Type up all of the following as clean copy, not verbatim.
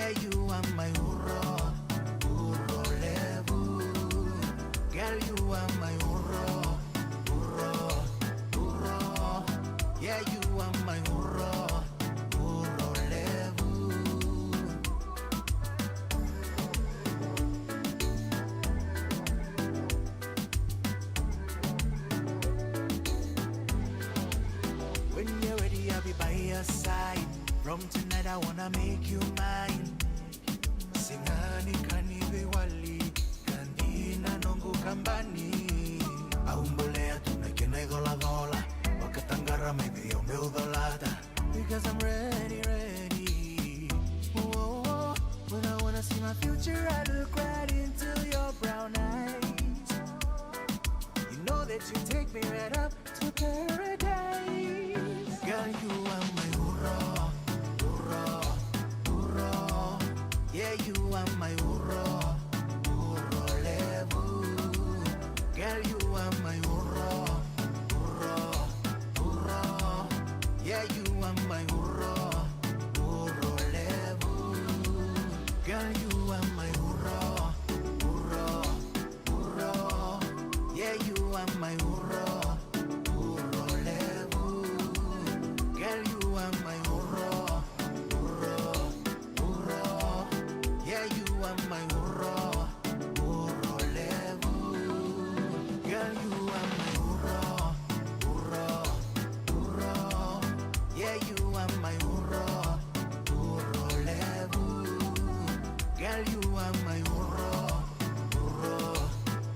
Yeah, you are my hurro, hurro levu. Girl, you are my hurro, hurro, hurro. Yeah, you are my hurro, hurro levu. When you're ready, I'll be by your side. From tonight, I wanna make you mine. Singani kaniwe wali, kandina nongu kambani. Aumbolea tunakena idola dola, wakatangara maybe yo meu dolada. Because I'm ready, ready. Whoa, when I wanna see my future, I look right into your brown eyes. You know that you take me right up to paradise. Girl, you are my hurro, hurro, hurro. Yeah, you are my hurro, hurro levu. Girl, you are my hurro, hurro, hurro. Yeah, you are my hurro, hurro levu. Girl, you are my hurro, hurro, hurro. Yeah, you are my hurro, hurro levu. Girl, you are my hurro, hurro, hurro. Yeah, you are my hurro, hurro levu. Girl, you are my hurro, hurro, hurro. Yeah, you are my hurro, hurro levu. Girl, you are my hurro, hurro,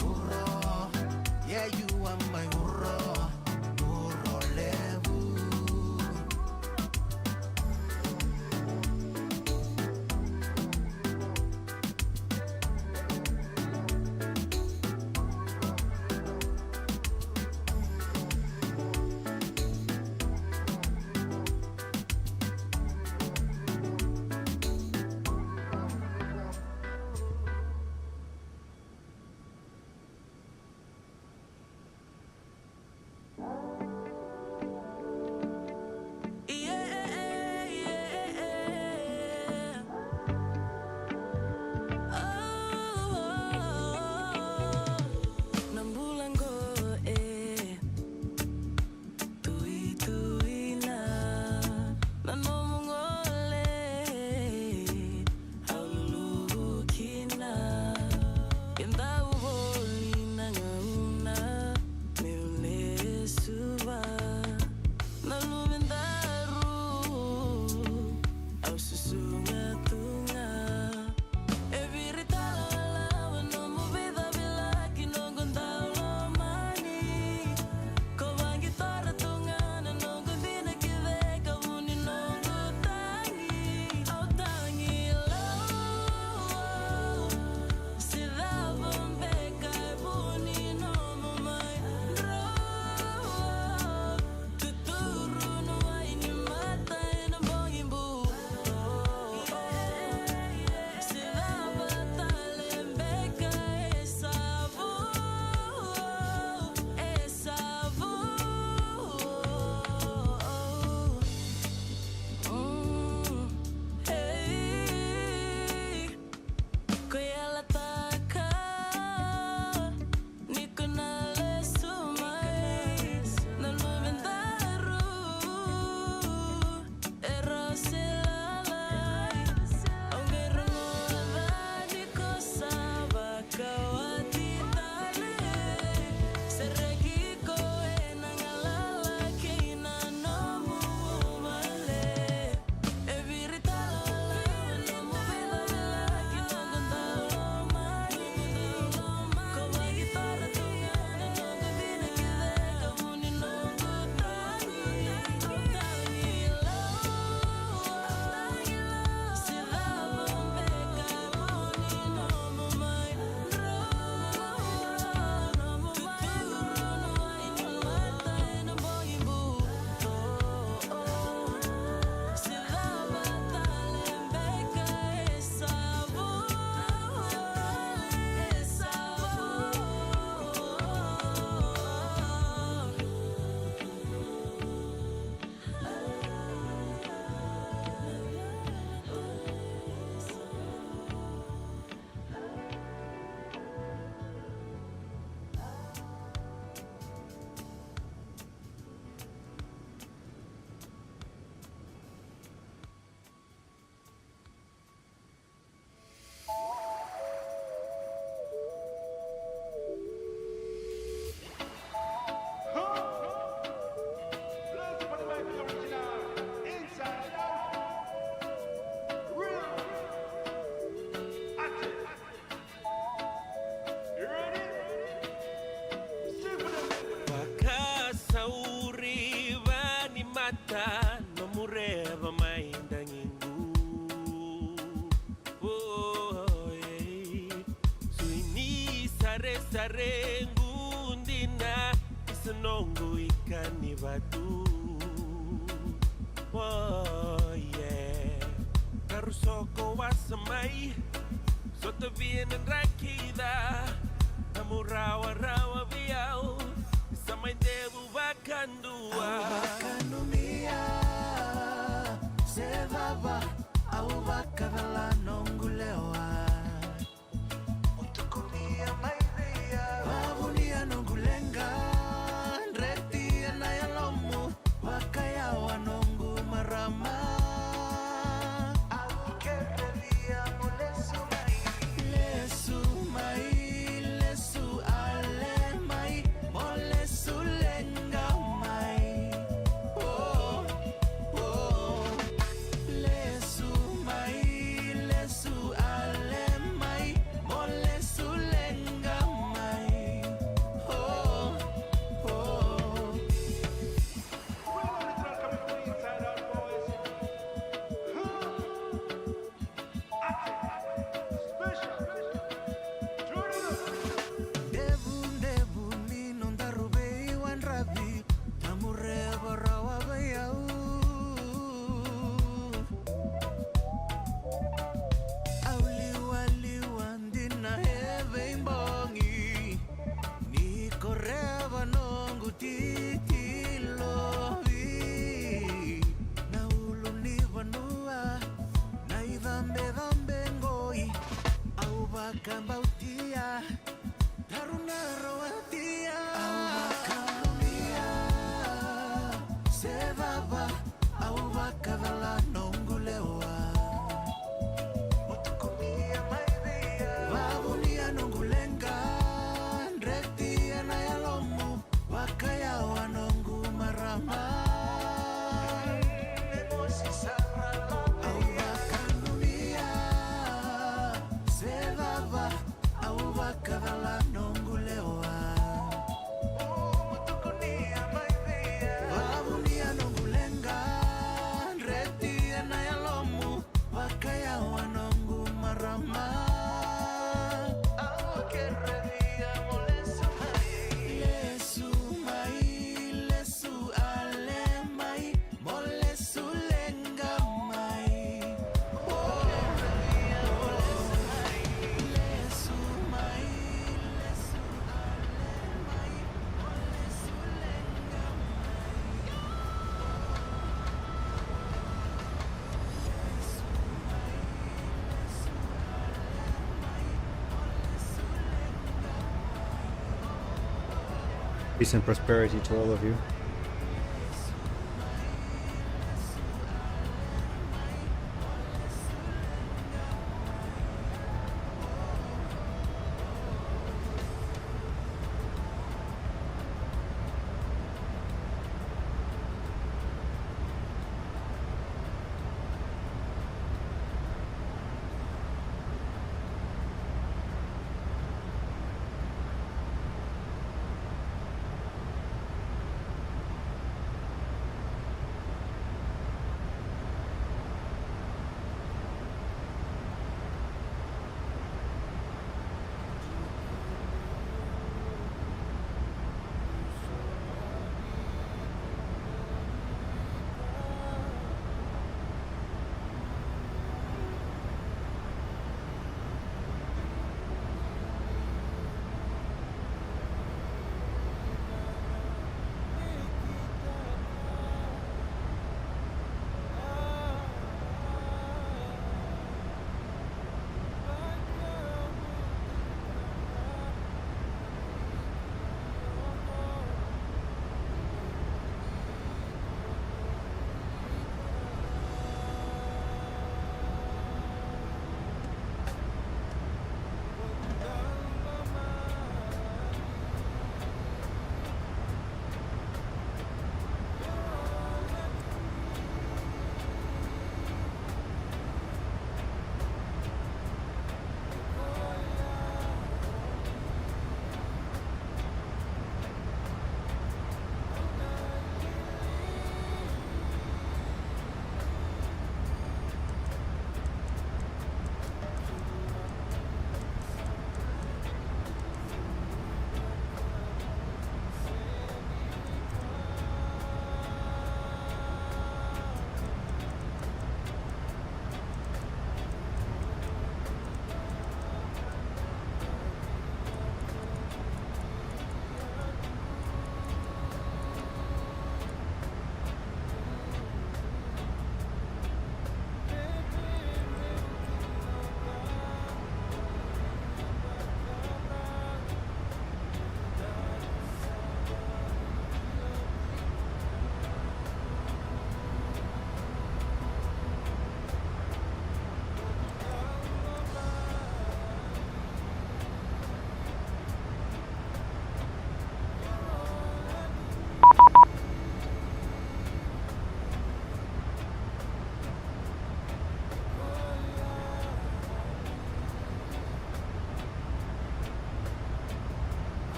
hurro. Yeah, you are my hurro, hurro levu. tarengu ndina isenongo ikani batu. Oh yeah, karusoko wasamai sota vienen rakida namurawa rawa viao samai debu bakandua Bakanumia sevava au bakadala nongulewa utukumia maidhia wavunia nongulenga nretia na yalomu wakaya wanongu marama au kerelia molesu mai lesu mai lesu ale mai molesu lenga mai oh oh lesu mai lesu ale mai molesu lenga mai oh oh Debu debu ni nondarube wan rabi tamureba rawa bayau Auli wali wandina heve imbongi ni koreba nongu titilovi na ulu ni vanua na idhambe dhambe ngoi au bakambautia Taruna rawatia Aubakamia Sevava Aubakadala nongulewa Mutukumia maidhia Wavunia nongulenga Nretia na yalomu Wakaya wanongu marama Nemosi sara Aubakamia Sevava Aubakadala nongulewa Mutukunia maidhia Wavunia nongulenga Nretia na yalomu Wakaya wanongu marama Awakerelia molesu mai Lesu mai Lesu ale mai Molesu lenga mai Oh kerelia molesu mai Lesu mai Lesu ale mai Molesu lenga mai Peace and prosperity to all of you.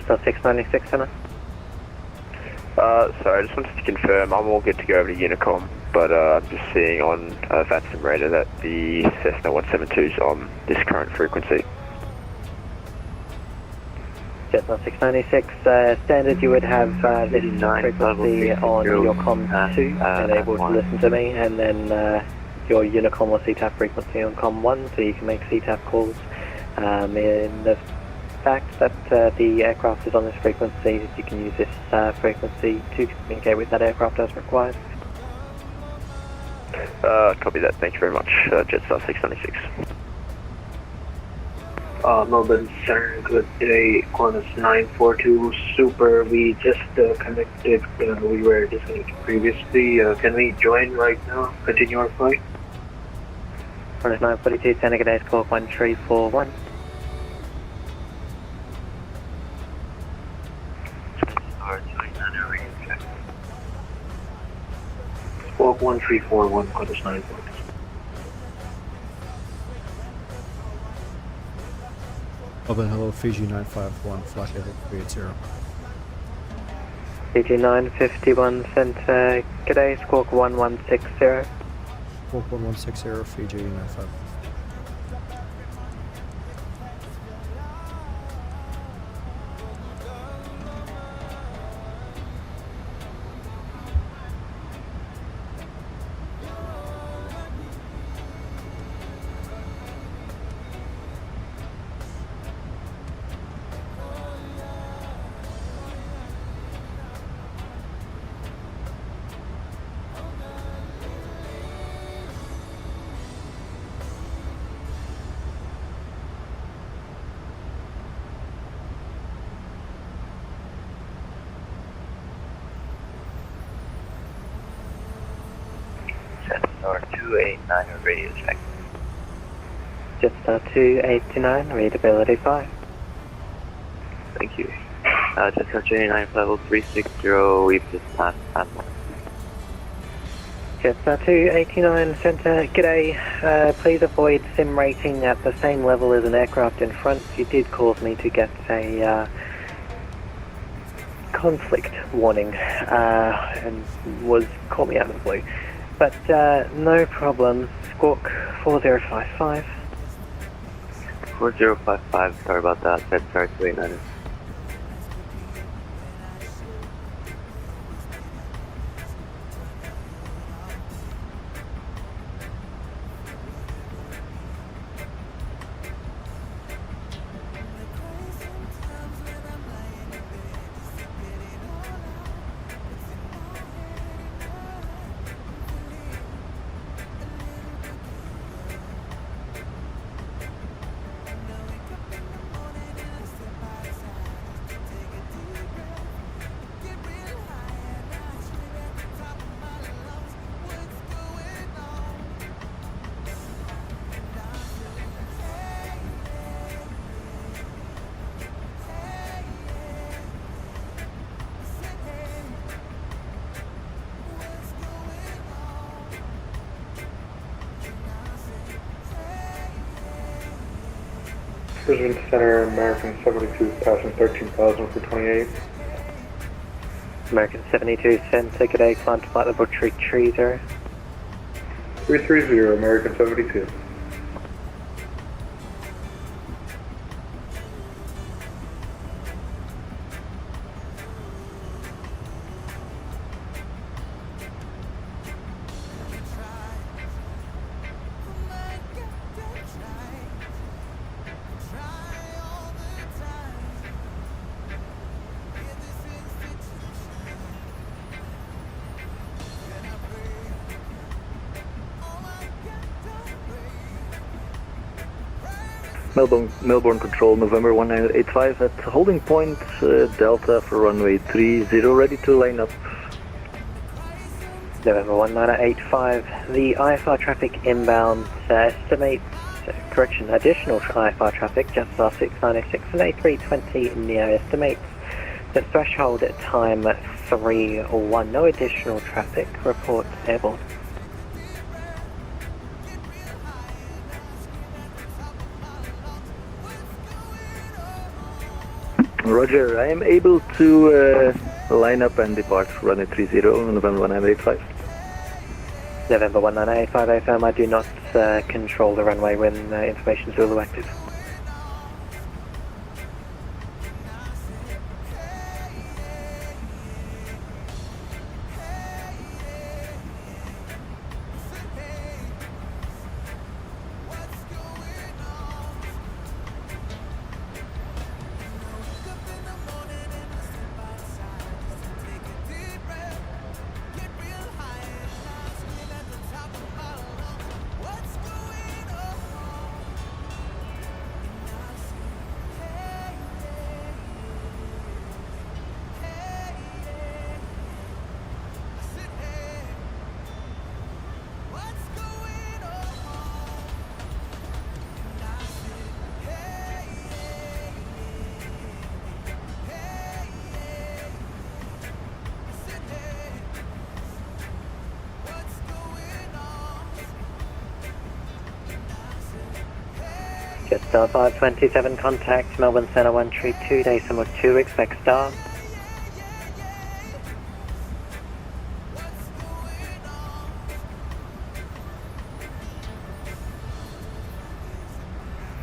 Jetstar 696 center. Sorry, I just wanted to confirm, I'm all good to go over to Unicom, but I'm just seeing on VATSIM radar that the Cessna 172 is on this current frequency. Jetstar 696, standard you would have this frequency on your COM 2 and able to listen to me, and then your Unicom or CTAP frequency on COM 1, so you can make CTAP calls. In the fact that the aircraft is on this frequency, you can use this frequency to communicate with that aircraft as required. Copy that, thank you very much, Jetstar 696. Melbourne Center, good day, Qantas 942 Super, we just connected, we were disconnected previously, can we join right now, continue our flight? Qantas 942, Santa G'day, squawk 1341. Squawk 1341, Qantas 942. Melbourne, hello, Fiji 951, flight level 380. Fiji 951, Santa G'day, squawk 1160. Squawk 1160, Fiji 95. Jetstar 289, radio check. Jetstar 289, readability 5. Thank you. Jetstar 289, level 360, we've just passed Panama. Jetstar 289, Centre, G'day. Please avoid sim rating at the same level as an aircraft in front. You did cause me to get a conflict warning and caught me out of the blue. But no problem. Squawk 4055. 4055, sorry about that. Jetstar 289. Brisbane Center, American 72, passing 13,000 for 28. American 72, Centre, G'day, climb to flight level 330. 330, American 72. Melbourne Control, November 1985 at holding point Delta for runway 30, ready to line up. November 1985, the iFly traffic inbound estimates, additional iFly traffic, Jetstar 696 and A320 Neo estimates the threshold at time 301, no additional traffic, report airborne. Roger, I am able to line up and depart runway 30, November 1985. November 1985 FM, I do not control the runway when information Zulu active. Jetstar 527, contact Melbourne Centre 132, decimal 2, expect star.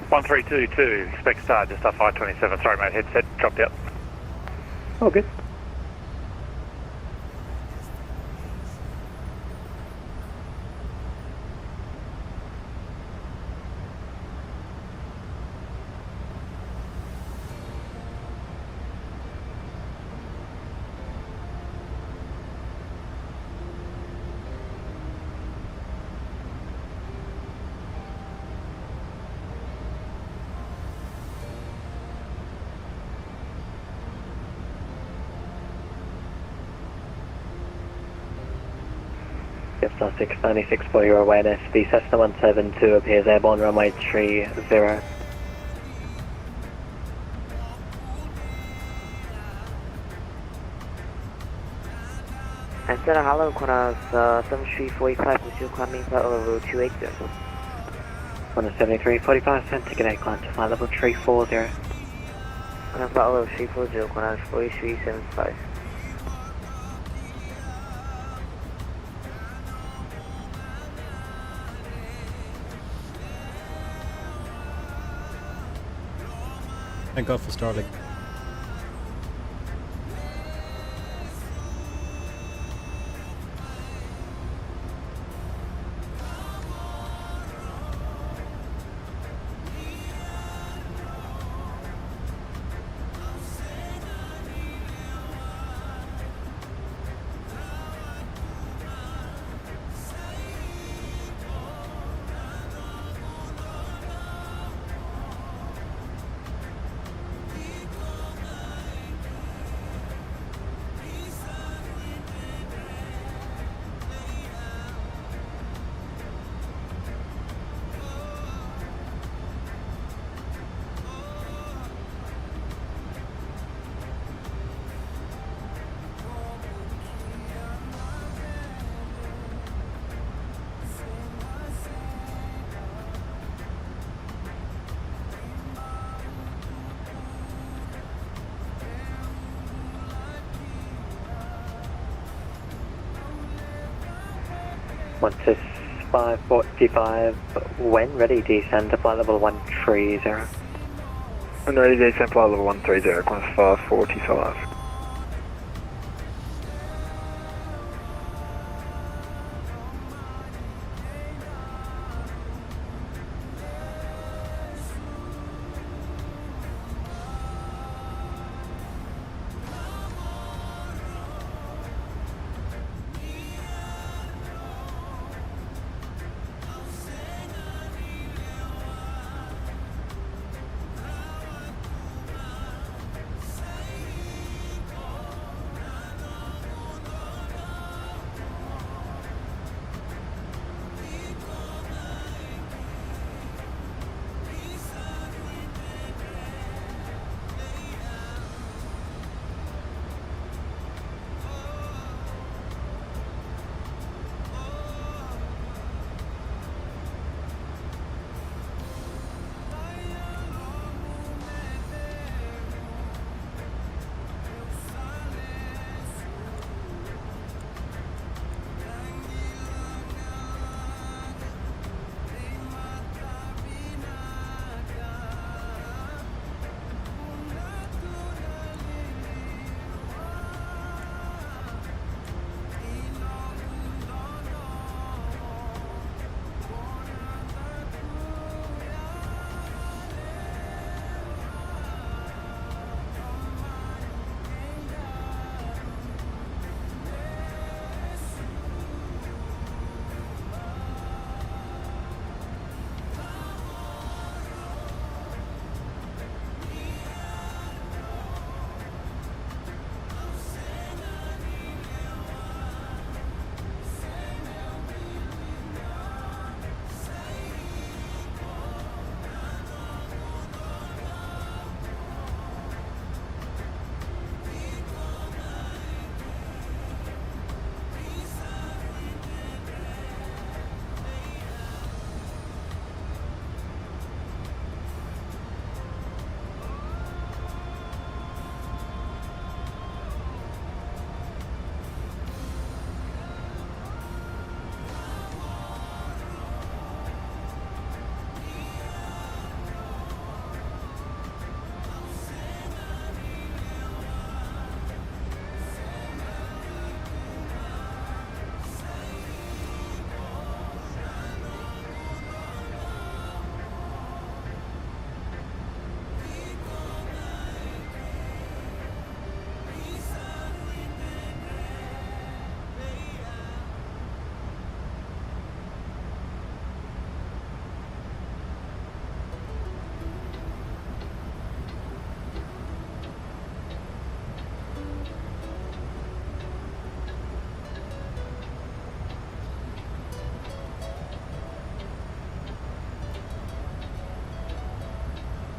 One 322, expect star, just off 527. Sorry mate, headset dropped out. Oh, good. Jetstar 696, for your awareness, the Cessna 172 appears airborne runway 30. Center, hello, Qantas 7345, Monsieur climbing flight level 280. 173.45, send ticket 8, climb to flight level 340. Qantas flight level 340, Qantas 4375. Thank God for Starlink. One 545, when ready, descend to flight level 130. And ready, descend flight level 130, Qantas 545.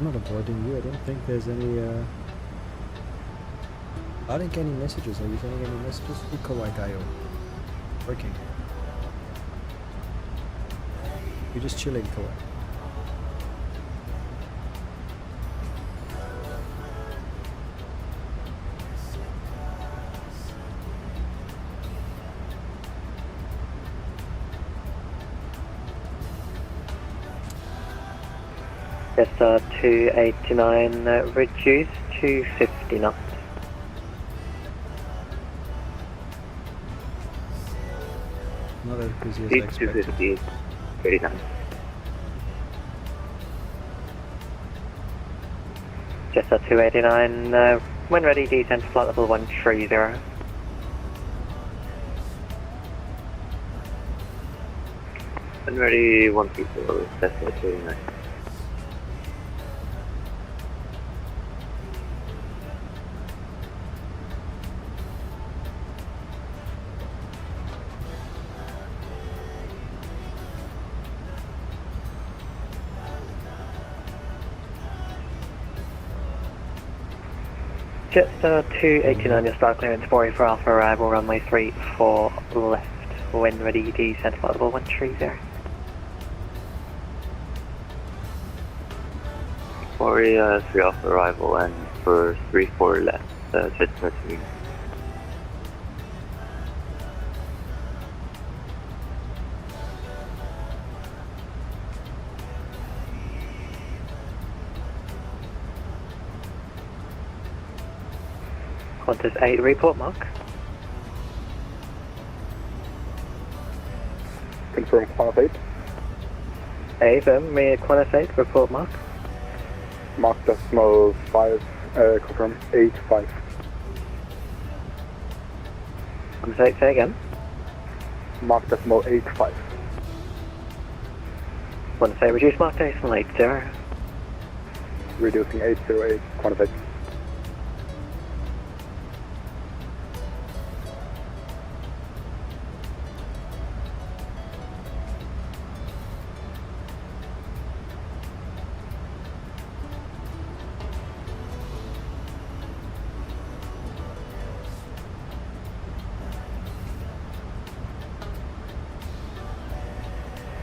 I'm not avoiding you. I don't think there's any. I didn't get any messages. Are you sending any messages? Iko Gaio. Working. You're just chilling, Kawai. Jetstar 289, reduce to 50 knots. Not as busy as I expected. 250, very nice. Jetstar 289, when ready, descend to flight level 130. When ready, 130, Cessna 289. Jetstar 289, your start clearance 40 for Alpha, arrival runway 34 left. When ready, descend to flight level 130. 3 off arrival and for 34 left, Cessna 2. Qantas 8, report mark. Confirm Qantas 8. Affirm, Qantas 8, report mark. Mark decimal 5, confirm 85. Qantas 8, say again. Mark decimal 85. Qantas 8, reduce mark decimal 80. Reducing 808, Qantas 8.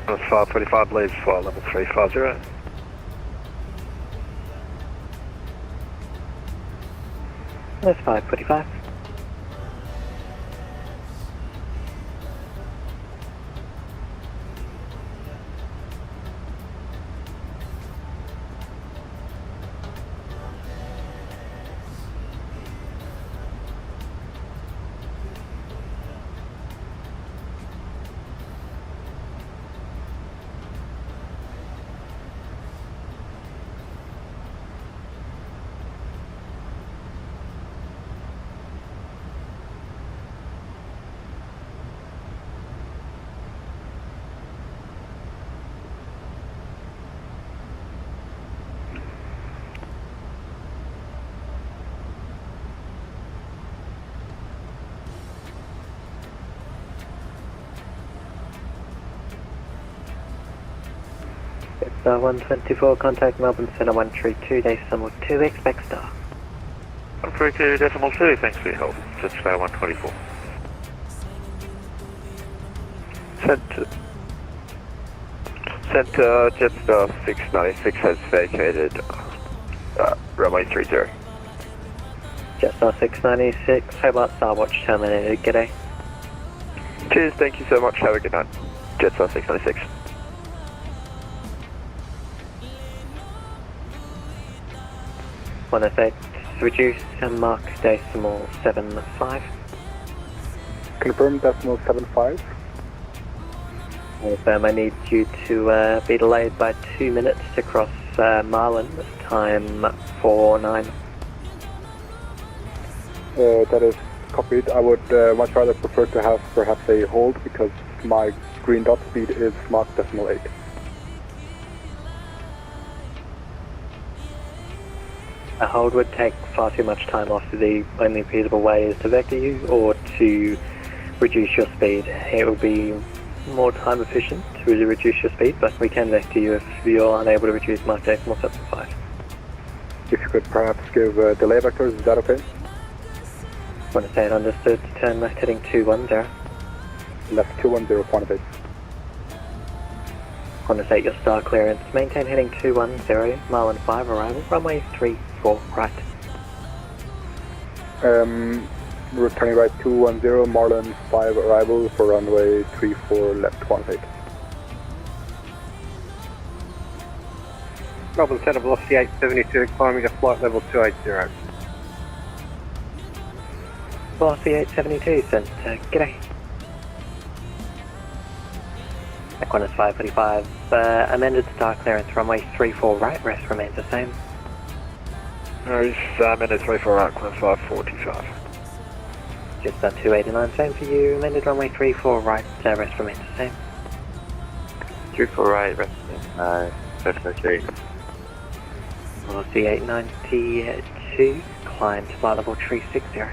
On 545 leaves flight level 350. That's 545. It's 124, contact Melbourne Centre 132, decimal 2, expect star. 132 decimal 2, thanks for your help. Jetstar 124. Centre Jetstar 696 has vacated runway 30. Jetstar 696, Hobart Starwatch terminated, g'day. Cheers, thank you so much, have a good night. Jetstar 696. Qantas 8, reduce and mark decimal 75. Confirm decimal 75. Confirm I need you to be delayed by 2 minutes to cross Marlin, time 49. That is copied. I would much rather prefer to have perhaps a hold because my green dot speed is Mach decimal 8. A hold would take far too much time off. The only feasible way is to vector you or to reduce your speed. It would be more time efficient to really reduce your speed, but we can vector you if you're unable to reduce Mach decimal 75. If you could perhaps give delay vectors, is that okay? Qantas 8 understood, turn left heading 210. Left 210, quantitate. Qantas 8, your star clearance, maintain heading 210, mile and 5 arrival, runway 34 right. Returning right 210, Marlin 5 arrival for runway 34 left, quantitate. Melbourne Centre velocity 872, climbing to flight level 280. Velocity 872, centre, g'day. Qantas 545, amended star clearance, runway 34 right, rest remains the same. Amended 34 right, Qantas 545. Just 289, same for you, amended runway 34 right, rest remains the same. 34 right, rest okay. Velocity 892, climb to flight level 360.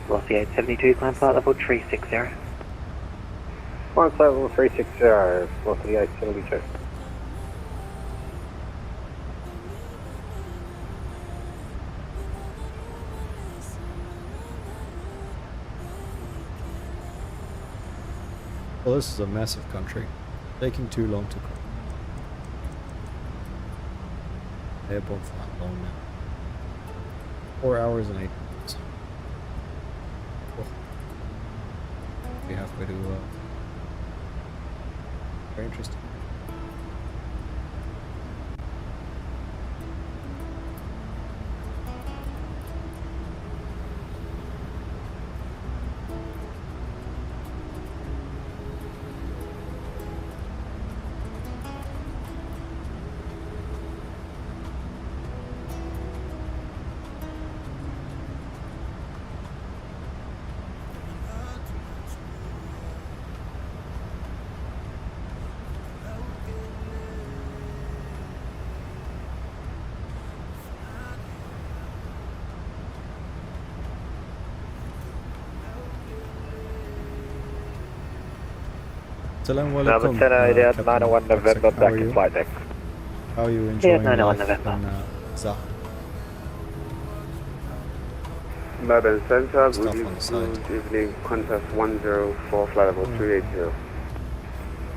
Velocity 872, climb flight level 360. Climb flight level 360, velocity 872. Well, this is a massive country. Taking too long to cross. Airborne flight long now. 4 hours and 8 minutes. Oh. We halfway to very interesting. Salam alaikum. Captain 901 November, back in flight deck. How are you enjoying 901 life November. in Zah? Melbourne Centre, Stuff on the side. good evening, Qantas 104, flight level 380.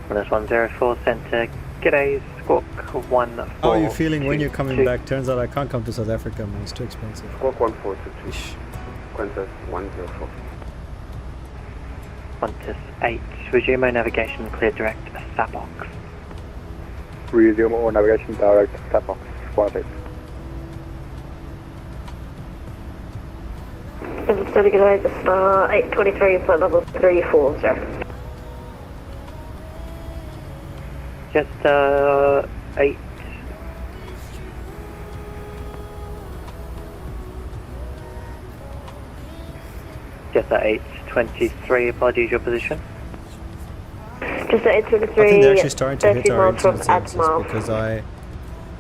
Qantas 104, centre, g'day, Squawk 14. How are you feeling when you're coming back? Turns out I can't come to South Africa, man. It's too expensive. Squawk 1422, Ish. Qantas 104. Qantas 8, resume our navigation, clear direct, Sabox. Resume all navigation direct, Sabox, quantitate. Sorry, good night, star 823, flight level 340. Just 8. Just 823, apologies, your position. Just at 823, I think they're actually starting to hit 30 our miles from internet services Atmar. because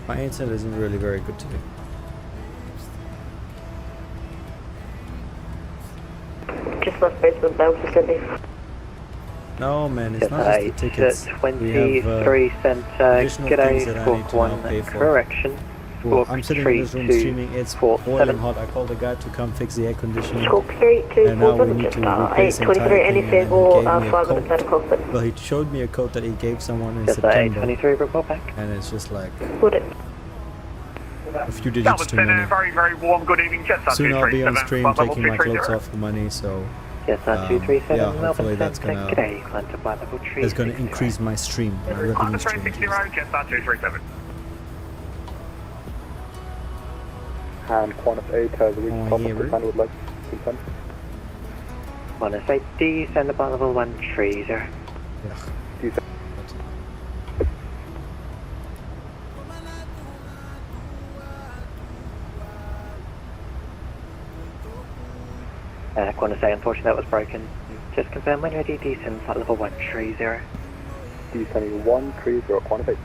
my internet isn't really very good today. Just left Brisbane bound for Sydney. No, man, it's Just not just the 8, tickets. 23, centre, additional things that I g'day, need Squawk to now 1, pay for. correction. Well, Squawk I'm sitting in this room 32, streaming. It's 47. boiling hot. I called the guy to come fix the air conditioning. Squawk 32, And now we need just to star replace the entire 823, thing, any and then he vehicle, gave me a 5 minutes code. out of cockpit. Well, he showed me a code that he gave someone in Just September, 823, report back. and it's just like Would it? a few digits too many. Very, very warm. Good evening, Jetstar Soon I'll be on 237, stream flight level taking my clothes 330. off for money, so Just 237, yeah, Melbourne hopefully that's Centre, gonna g'day, climb to flight level 360. it's going to increase my stream, my revenue Qantas stream. 360, Jetstar 237. And Qantas 8 has reached Oh, top yeah, of really? the would like consent. Qantas 8, descend to flight level 130. Yeah. Descend. Qantas 8, unfortunately that was broken. Just confirm when ready, descend flight level 130. Descending 130, Qantas 8.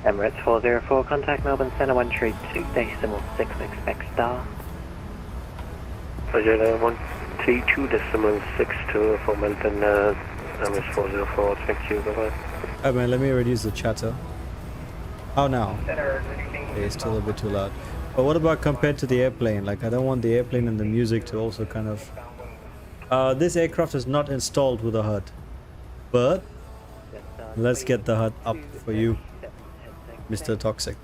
Emirates 404, contact Melbourne Centre 132, decimal 6, expect star. Roger, 32.62 for Melbourne, MS 404, thank you, bye-bye. Alright man, let me reduce the chatter. How now? Okay, it's still a bit too loud. But what about compared to the airplane? Like, I don't want the airplane and the music to also kind of... this aircraft is not installed with a HUD. But let's get the HUD up for you, Mr. Toxic.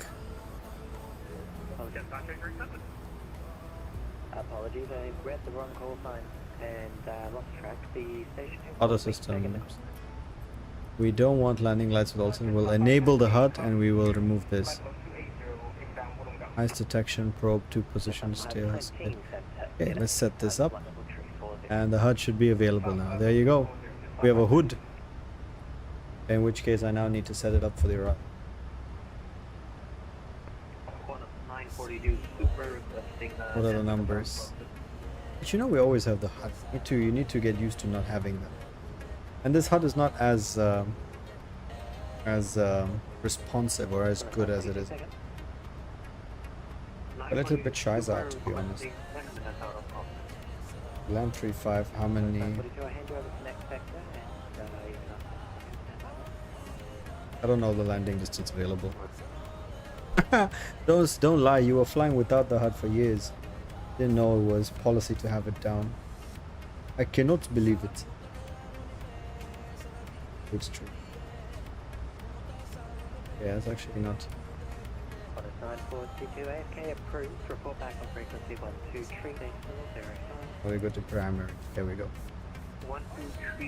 Apologies, I read the wrong call sign and lost track. The station. Auto system. We don't want landing lights with Olsen. We'll enable the HUD and we will remove this. Ice detection, probe, 2 positions, tails. Okay, let's set this up. And the HUD should be available now. There you go. We have a hood. In which case I now need to set it up for the arrival. What are the numbers? But you know we always have the HUD. You need to get used to not having them. And this HUD is not as responsive or as good as it is. A little bit shy out, to be honest. Land 35, how many? I don't know the landing distance available. Don't lie, you were flying without the HUD for years. Didn't know it was policy to have it down. I cannot believe it. It's true. Yeah, it's actually not. 942 AFK approved. Report back on frequency 123.0. Oh, we go to primary. There we go.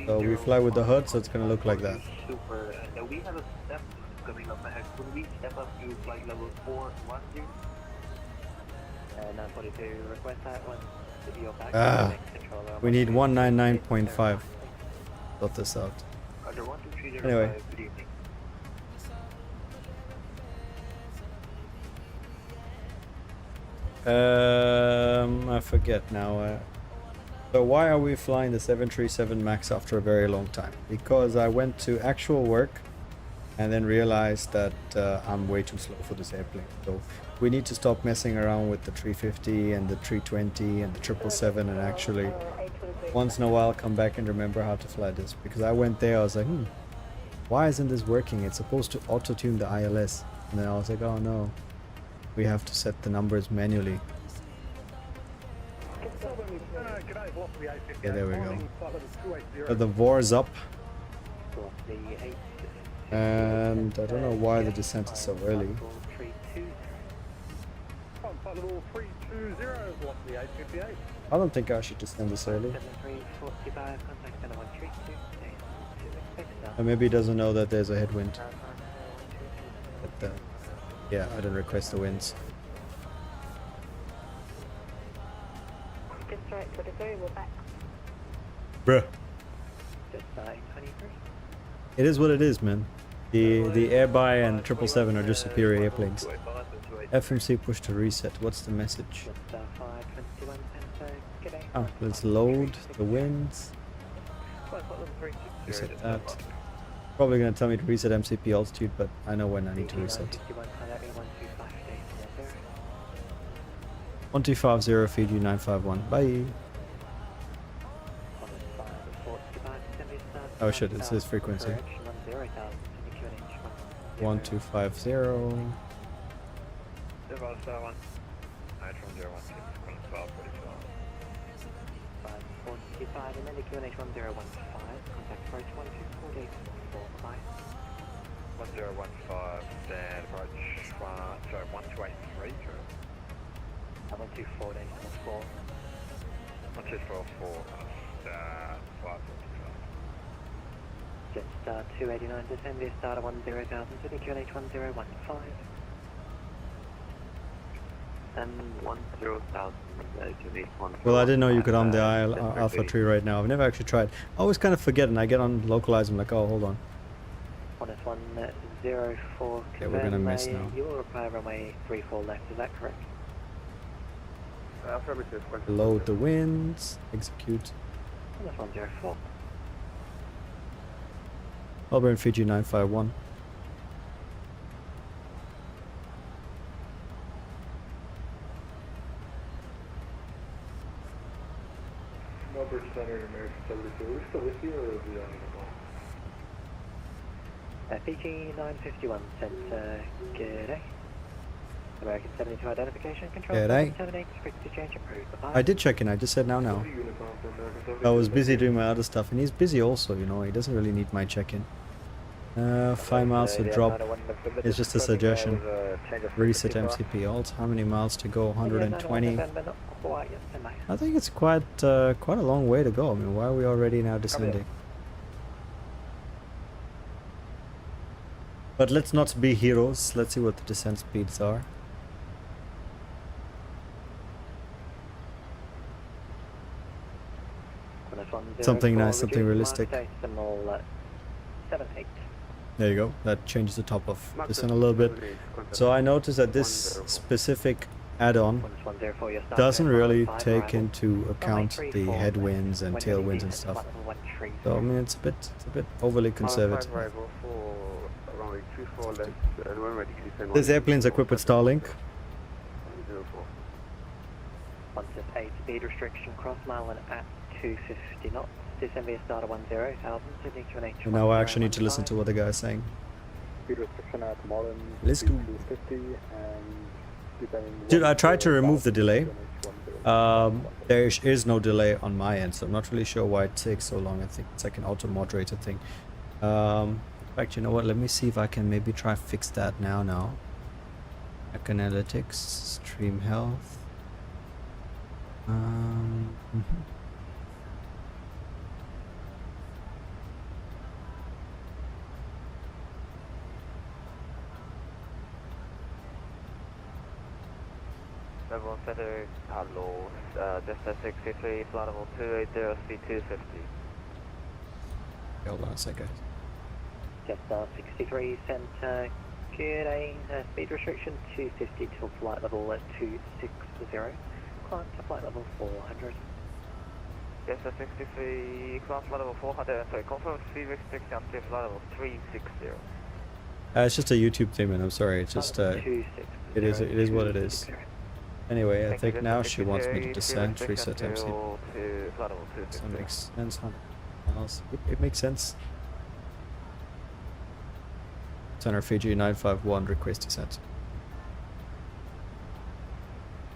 So we fly with the HUD, so it's gonna look like that. Super. We have a step coming up ahead. Could we step up to flight level 410? 942, request that one. We need 199.5. Sort this out. Anyway. Good evening. I forget now. So why are we flying the 737 MAX after a very long time? Because I went to actual work and then realized that I'm way too slow for this airplane. So we need to stop messing around with the 350 and the 320 and the 777 and actually once in a while come back and remember how to fly this. Because I went there, I was like, why isn't this working? It's supposed to auto-tune the ILS. And then I was like, oh no, we have to set the numbers manually. Yeah, there we go. So the VOR's up. And I don't know why the descent is so early. I don't think I should descend this early. Or maybe he doesn't know that there's a headwind. But, yeah, I didn't request the winds. Bruh. It is what it is, man. The Airbuy and 777 are just superior airplanes. FMC push to reset. What's the message? Oh, let's load the winds. Reset that. Probably gonna tell me to reset MCP altitude, but I know when I need to reset. 1250 Fiji 951. Bye. Oh shit, it's his frequency. 1250. And then the QNH 1015, contact approach 124845. 1015, stand approach, sorry, 1283, true. 124844. 1244, flight 45. Just 289, descend via starter 10,000 to the QNH 1015. And 10,000 to the 1. Well, I didn't know you could on the Alpha tree right now. I've never actually tried. I always kind of forget, and I get on localize. I'm like, oh, hold on. 1S104. Yeah, we're gonna miss now. You will require runway 34 left. Is that correct? Load the winds. Execute. 1S104. Melbourne Fiji 951. Melbourne Center, American 72. Are we still with you or are we on the call? PG 951 sent, good day. American 72 identification, control G'day. 78, expect to change approved. I did check in, I just said now. I was busy doing my other stuff, and he's busy also, you know, he doesn't really need my check-in. 5 miles to drop is just a suggestion. Reset MCP alt. How many miles to go? 120. I think it's quite a long way to go. I mean, why are we already now descending? But let's not be heroes. Let's see what the descent speeds are. Something nice, something realistic. There you go. That changes the top of descent a little bit. So I noticed that this specific add-on doesn't really take into account the headwinds and tailwinds and stuff. So I mean, it's a bit overly conservative. This airplane's equipped with Starlink. 168 speed restriction cross mile and at 250 knots. Descend via starter 10,000. And now I actually need to listen to what the guy's saying. Speed restriction at Marlin. Let's go. 250 and Dude, I tried to remove the delay. There is no delay on my end, so I'm not really sure why it takes so long. I think it's like an auto moderator thing. In fact, you know what? Let me see if I can maybe try fix that now. Back analytics, stream health. Level center, hello, Delta 63, flight level 280, speed 250. Hold on a second. Delta 63 center, good day, speed restriction 250 till flight level 260. Climb to flight level 400. Delta 63, climb flight level 400, sorry, confirm speed restriction to flight level 360. It's just a YouTube thing, man. I'm sorry. It's just it is what it is. Anyway, I think now she wants me to descend, reset MC. That makes sense, 100 miles. It makes sense. Center Fiji 951 request descent.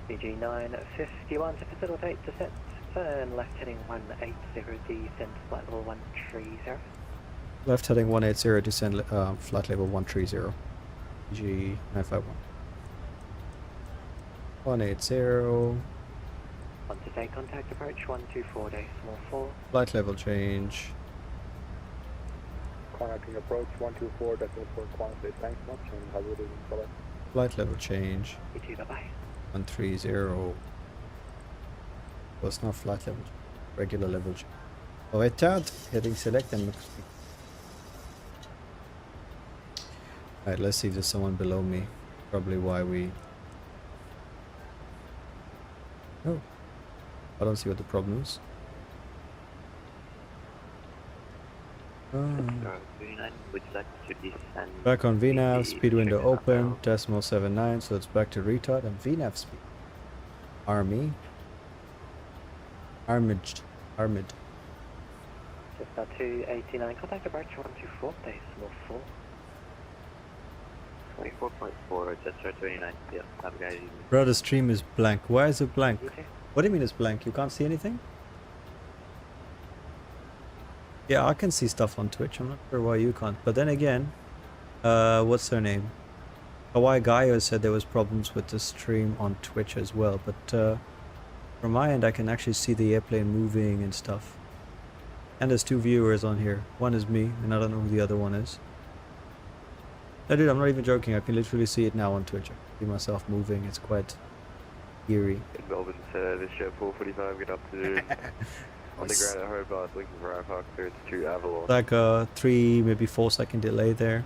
Fiji 951 to facilitate descent. Turn left heading 180, descend flight level 130. Left heading 180, descend flight level 130. Fiji 951. 180. On today, contact approach 124.4. Flight level change. contacting approach 124.4 quantity. Thanks much and have a good evening, brother. Flight level change. You too, bye-bye. 130. Well, it's not flight level, regular level change. Retard, heading select and alright, let's see if there's someone below me. Probably why we... Oh, I don't see what the problem is. Back on VNAV, speed window open, decimal 79, so it's back to retard and VNAV speed. Army. Armid. Just 289, contact approach 124, decimal 4. 24.4, just 29, yeah, have a guy. Bro, the stream is blank. Why is it blank? What do you mean it's blank? You can't see anything? Yeah, I can see stuff on Twitch. I'm not sure why you can't. But then again, what's her name? Hawaii Gaio said there was problems with the stream on Twitch as well. But from my end, I can actually see the airplane moving and stuff. And there's 2 viewers on here. One is me, and I don't know who the other one is. No, dude, I'm not even joking. I can literally see it now on Twitch. I can see myself moving. It's quite eerie. In Melbourne, this show 445, good afternoon. On the ground at Hobart, looking for our park clearance to Avalon. Like a 3, maybe 4 second delay there.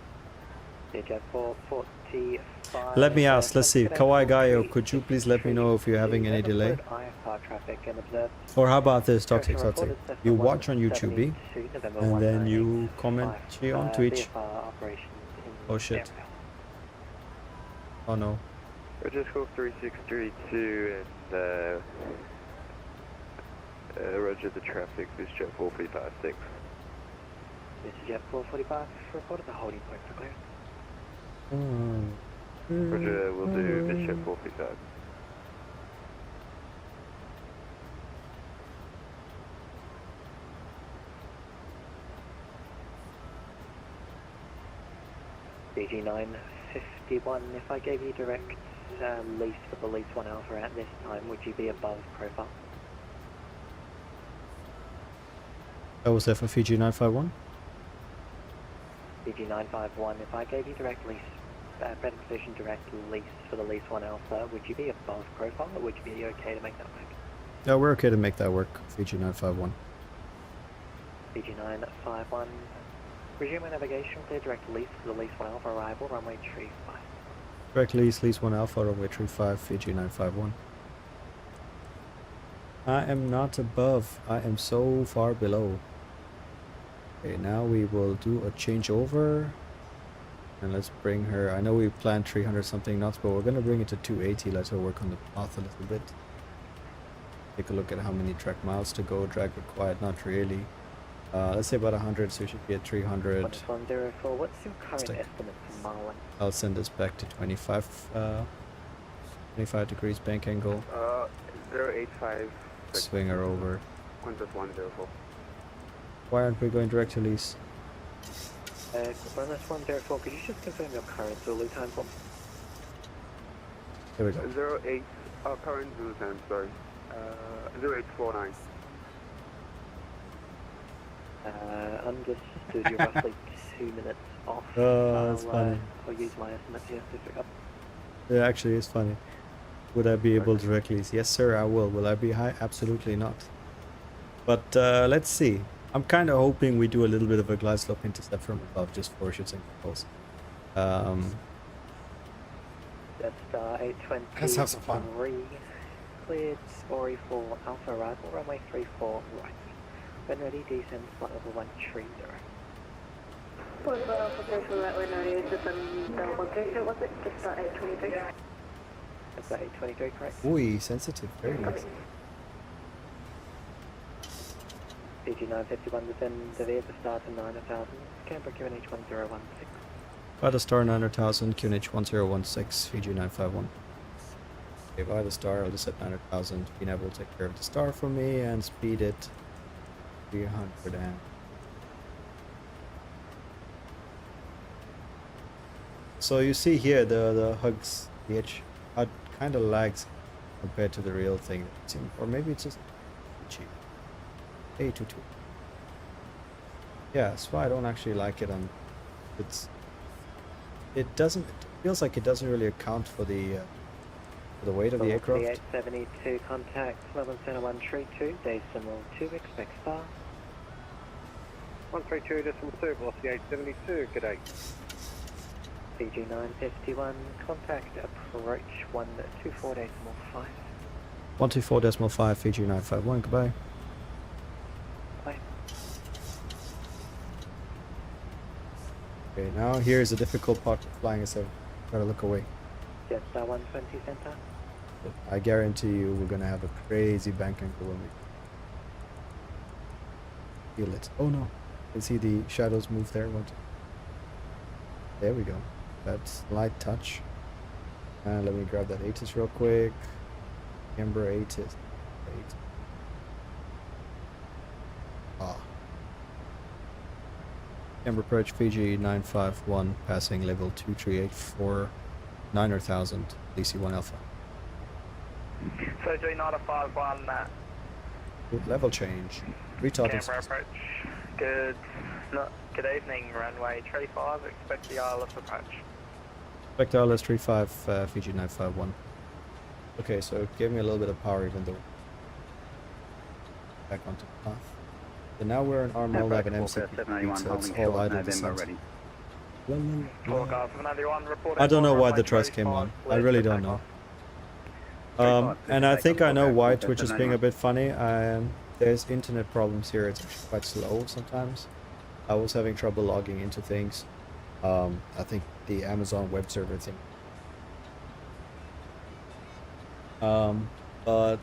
Let me ask, let's see. Kawaii Gaio, could you please let me know if you're having any delay? Or how about this, Toxic? You watch on YouTube, and then you comment on Twitch. Oh shit. Oh no. Just call 3632 and Roger the traffic, this jet 4356. This is Jet 445, reported the holding point for clearance. Roger, we'll do this jet 435. BG 951, if I gave you direct lease for the lease 1 Alpha at this time, would you be above profile? That was there for Fiji 951. BG 951, if I gave you direct lease, present position direct lease for the lease 1 Alpha, would you be above profile or would you be okay to make that work? No, we're okay to make that work, Fiji 951. BG 951, resume my navigation, clear direct lease for the lease 1 Alpha, arrival, runway 35. Direct lease 1 Alpha, runway 35, Fiji 951. I am not above, I am so far below. Okay, now we will do a changeover. And let's bring her, I know we planned 300 something knots, but we're going to bring it to 280, let her work on the path a little bit. Take a look at how many track miles to go, drag required, not really. Let's say about 100, so we should be at 300. 104, what's your current estimate for mile length? I'll send this back to 25 degrees bank angle. 085. Swing her over. 1+104. Why aren't we going direct to lease? Bonus 104, could you just confirm your current Zulu time for me? There we go. 08, current Zulu time, sorry. 0849. Understood, you're roughly 2 minutes off. That's funny. I'll use my estimate here to pick up. Yeah, actually, it's funny. Would I be able to direct lease? Yes, sir, I will. Will I be high? Absolutely not. But let's see. I'm kind of hoping we do a little bit of a glide slope intercept from above, just for shits and giggles. That's 820. Let's have some fun. Cleared, Story 4, Alpha arrival, runway 34 right. When ready, descend flight level 130. What about Alpha 34 right when ready, descend 130, was it? Just 823? That's 823, correct? Ooh, sensitive, very nice. BG 951 descend the vehicle start to 9000, Canberra QNH 1016. By the star 900,000, QNH 1016, Fiji 951. Okay, by the star, I'll just set 900,000. Pina will take care of the star for me and speed it 300 and. So you see here the hugs, the edge kind of lags compared to the real thing, or maybe it's just cheap. A22. Yeah, that's why I don't actually like it on. It feels like it doesn't really account for the weight of the aircraft. 872 contact level center 132, decimal 2, expect star. 132.2, velocity 872, good day. BG 951, contact approach 124.5. 124.5, Fiji 951, goodbye. Bye. Okay, now here's the difficult part of flying a 7. Gotta look away. Jetstar 120 center. I guarantee you we're gonna have a crazy bank angle when we feel it. Oh no, you can see the shadows move there. There we go. That's light touch. And let me grab that ATIS real quick. Canberra ATIS. Canberra approach Fiji 951, passing level 2384, 900,000, DC1 Alpha. So G951, Good level change. Retarded. Canberra approach. Good evening, runway 35, expect the ILS approach. Expect ILS 35, Fiji 951. Okay, so it gave me a little bit of power even though. Back onto the path. So now we're in RML Lab and MCP, so it's all idle descent. I don't know why the thrust came on. I really don't know. And I think I know why Twitch is being a bit funny. There's internet problems here. It's actually quite slow sometimes. I was having trouble logging into things. I think the Amazon web server thing. But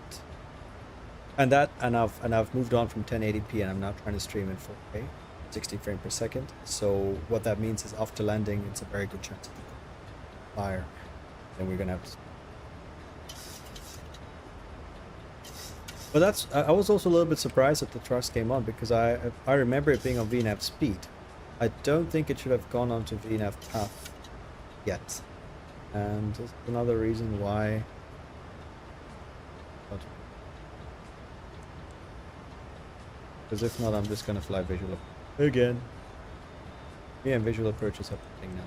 And I've moved on from 1080p, and I'm now trying to stream in 4K, 60 frames per second. So what that means is after landing, it's a very good chance of fire. Then we're gonna have to. But that's. I was also a little bit surprised that the thrust came on, because I remember it being on VNAV speed. I don't think it should have gone onto VNAV path yet, and that's another reason why. Because if not, I'm just gonna fly visual again. Me and visual approaches have a thing now.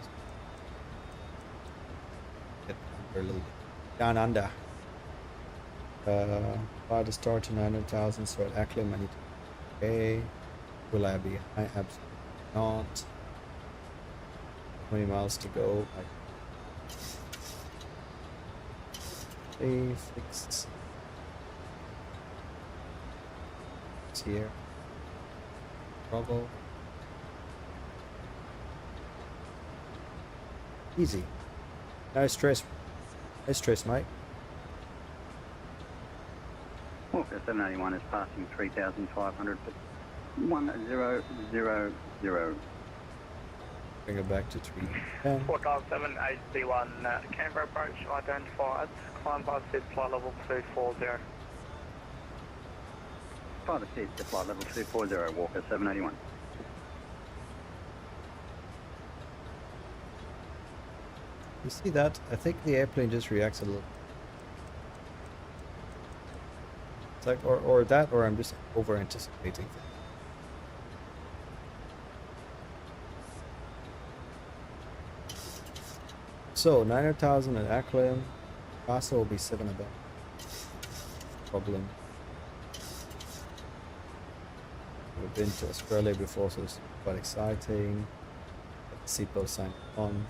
Get under a little bit. Down under. Fly the star to 900,000, so at Acklam I need to. Okay. Will I be high? Absolutely not. 20 miles to go. Okay, fixed. It's here. Bravo. Easy. No stress. No stress, mate. Walker 781 is passing 3,500 for 1000. Bring it back to 310. 45781 Canberra approach identified. Climb by SID flight level 240. Fly the SID to flight level 240, Walker 781. You see that? I think the airplane just reacts a little. It's like, or that, or I'm just over anticipating things. So 900,000 at Acklam. Pasta will be 7 above. Problem. We've been to Australia before, so it's quite exciting. Got the seatbelt sign on.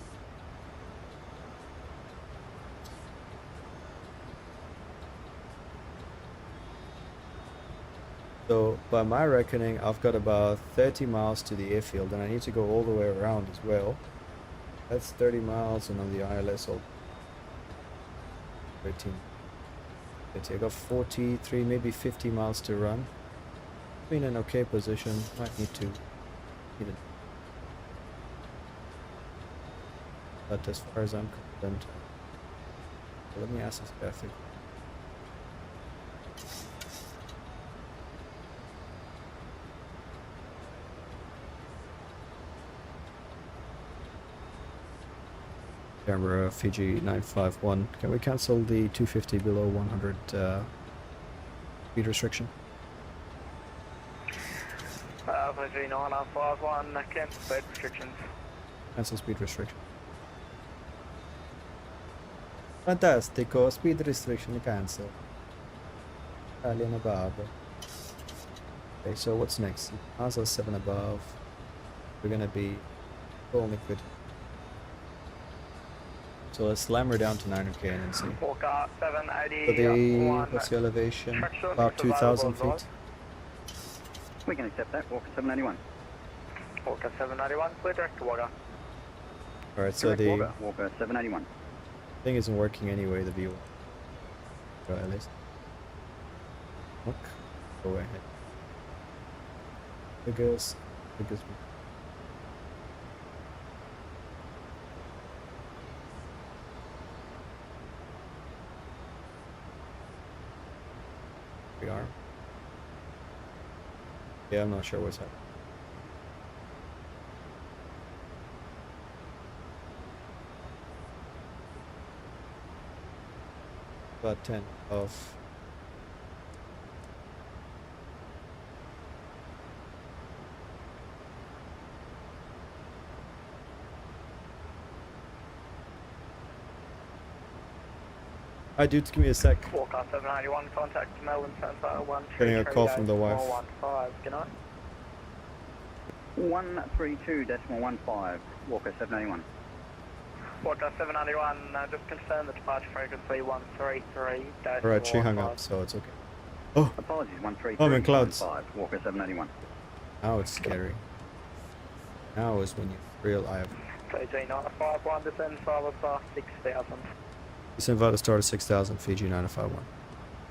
So by my reckoning, I've got about 30 miles to the airfield, and I need to go all the way around as well. That's 30 miles, and on the ILS, I'll 13. I got 43, maybe 50 miles to run. I'm in an okay position. Might need to. But as far as I'm concerned, let me ask this guy. Canberra, Fiji 951. Can we cancel the 250 below 100 speed restriction? Fiji 951, cancel speed restrictions. Cancel speed restriction. Fantastico, speed restriction cancel. Italian above. Okay, so what's next? NASA 7 above. We're gonna be full liquid. So let's slam her down to 900k and then see. Walker 780. What's the elevation? About 2,000 feet. We can accept that. Walker 781. Walker 781, clear direct to Walker. Alright, so the Walker 781. thing isn't working anyway, the view. Go at least. Look. Go ahead. Figures. We are. Yeah, I'm not sure what's happening. About 10 of. Hi dudes, give me a sec. Walker 781, contact Melbourne Centre 1. Getting a call from the wife. 415, good night. 132.15, Walker 781. Walker 781, just confirm the departure frequency 133. Alright, she hung up, so it's okay. Oh! Apologies, 133. I'm in clouds. Walker 781. Now it's scary. Now is when you feel I have. Fiji 951, descend Silver 6,000. Descend Vita Star to 6,000, Fiji 951.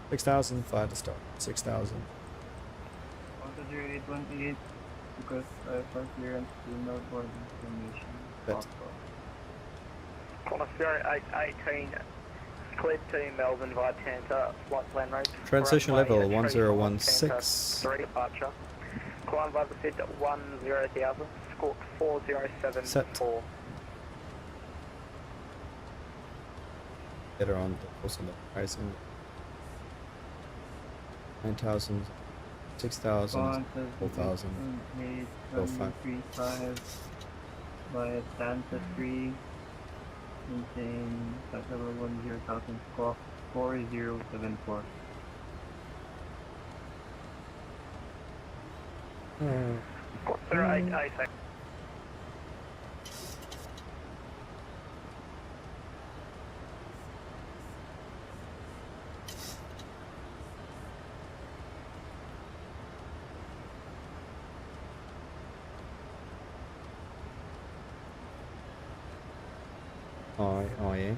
6,000, 5 to start. 6,000. 0828, because for clearance to Melbourne information. That's Corner 0818, cleared to Melbourne via Tanta, flight plan route. transition level 1016. 3 departure. Climb by the set at 10,000, squawk 4074. Set. Get her on the post on the pricing. 9,000, 6,000, 4,000, 35 via Tanta 3, maintain flight level 10,000, squawk 4074. Squawk 0818. Oh yeah.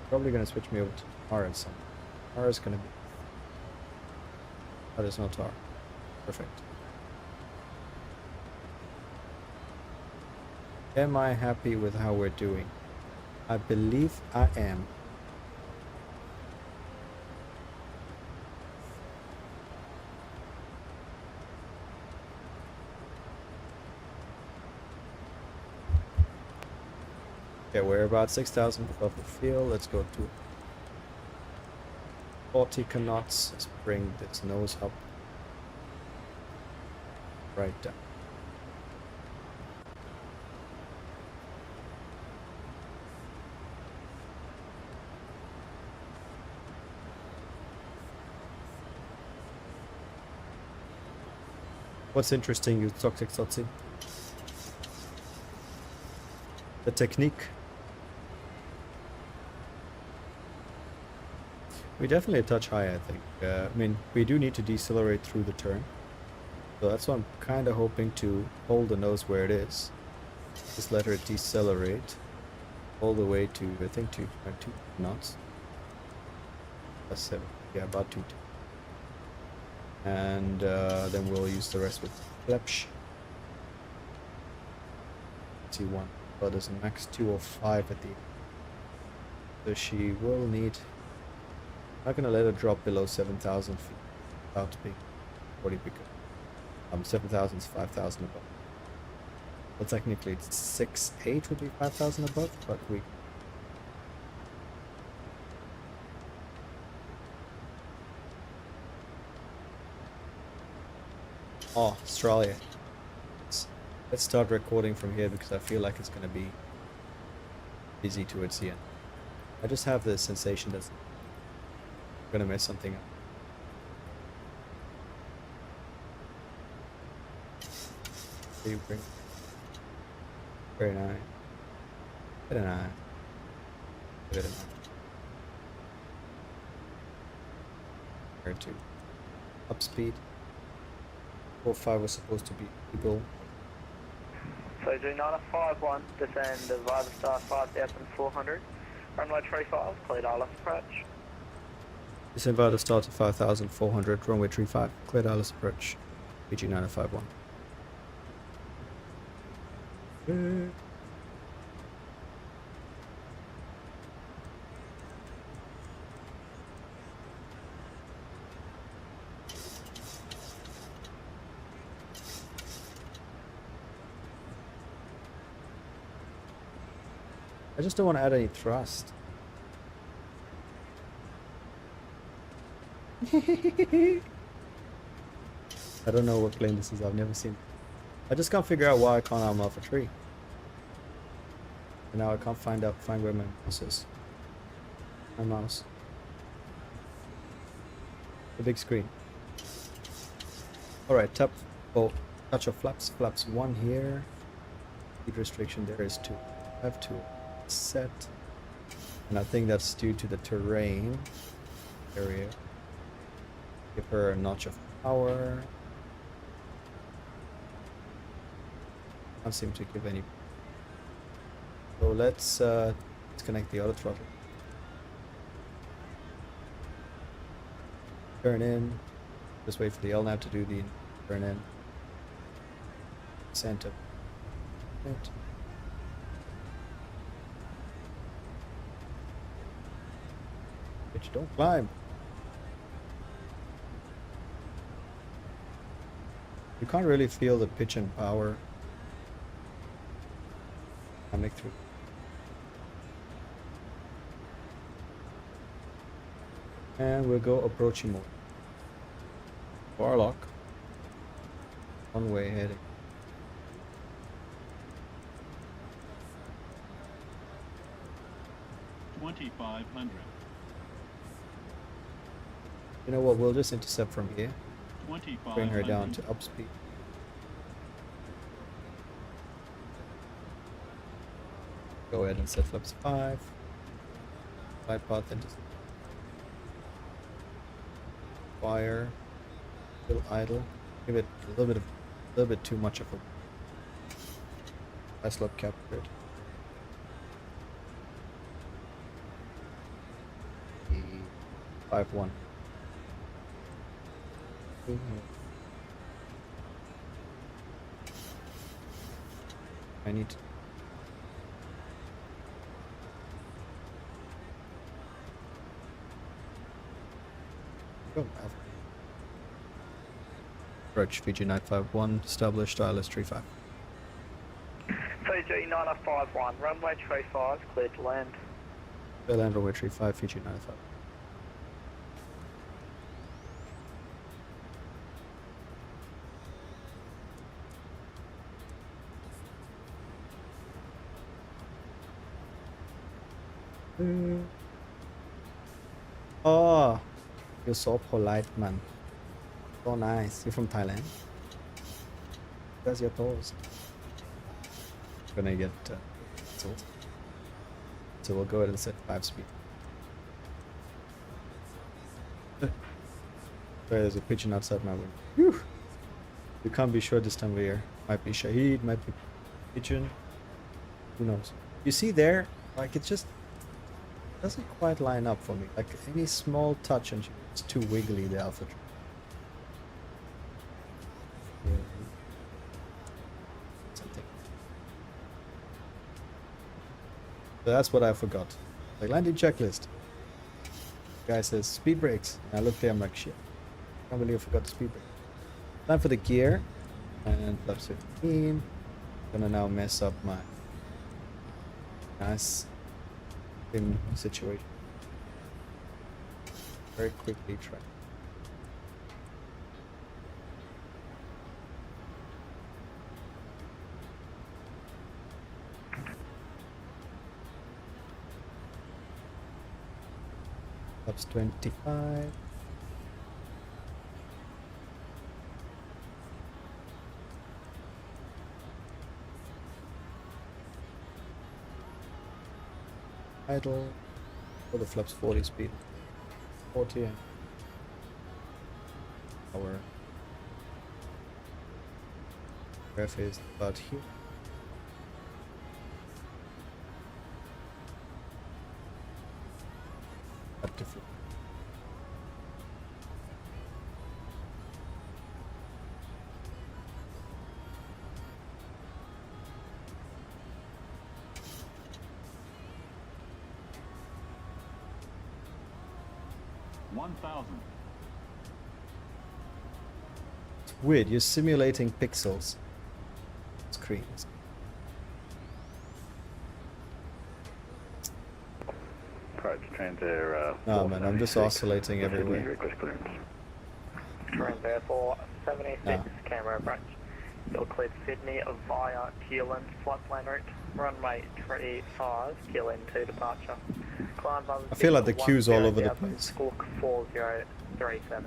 Probably gonna switch me over to R at some. R is gonna be. Oh, there's no tar. Perfect. Am I happy with how we're doing? I believe I am. Okay, we're about 6,000 above the field. Let's go to 40 knots. Let's bring this nose up. Right down. What's interesting, you toxic Sotsi? The technique. We definitely a touch high, I think. I mean, we do need to decelerate through the turn. So that's why I'm kind of hoping to hold the nose where it is. Just let her decelerate all the way to, I think, 2.2 knots. That's 7. Yeah, about 2. And then we'll use the rest with flaps. T1. But there's a max 205 at the end. So she will need. I'm not gonna let her drop below 7,000 feet without being 40 because 7,000 is 5,000 above. Well, technically it's 6.8 would be 5,000 above, but we. Oh, Australia. Let's start recording from here because I feel like it's gonna be busy towards the end. I just have the sensation that I'm gonna mess something up. Very nice. Very nice. Very nice. Where to? Up speed. 45 was supposed to be equal. So do 951, descend via the star 5,400. Runway 35, cleared ILS approach. Descend via the start to 5,400, runway 35, cleared ILS approach. PG 951. I just don't want to add any thrust. I don't know what plane this is. I've never seen it. I just can't figure out why I can't arm off a tree. And now I can't find where my mouse is. My mouse. The big screen. Alright, touch of flaps. Flaps 1 here. Speed restriction there is 2. I have 2 set. And I think that's due to the terrain area. Give her a notch of power. Can't seem to give any. So let's Disconnect the auto throttle. Turn in. Just wait for the LNAV to do the turn in. Center. Right. Bitch, don't climb. You can't really feel the pitch and power. I make through. And we'll go approaching mode. Bar lock. One way heading. You know what? We'll just intercept from here. Bring her down to up speed. Go ahead and set flaps 5. Glide path into fire. Still idle. Give it a little bit too much of a ice lock captured. 5-1. I need to go. Approach Fiji 951, established ILS 35. Fiji 951, runway 35, clear to land. Clear land, runway 35, Fiji 905. Oh, you're so polite, man. So nice. You're from Thailand. That's your toes. Gonna get sold. So we'll go ahead and set 5 speed. There's a pigeon outside my window. Whew. You can't be sure this time of year. Might be Shahid, might be pigeon. Who knows? You see there, like it just doesn't quite line up for me. Like any small touch and it's too wiggly, the alpha. Something. So that's what I forgot. Like landing checklist. Guy says speed brakes. And I look there, I'm like shit. Can't believe I forgot the speed brake. Time for the gear. And flaps 15. Gonna now mess up my nice situation. Very quickly try. Ups 25. Idle. For the flaps 40 speed. 40 and our ref is about here. At the flip. It's weird, you're simulating pixels. Screens. No man, I'm just oscillating everywhere. Transair 476, Canberra approach. You're cleared Sydney via Keelan, flight plan route, runway 35, Keelan 2 departure. Climb button. I feel like the queue's all over the place. Squawk 4037.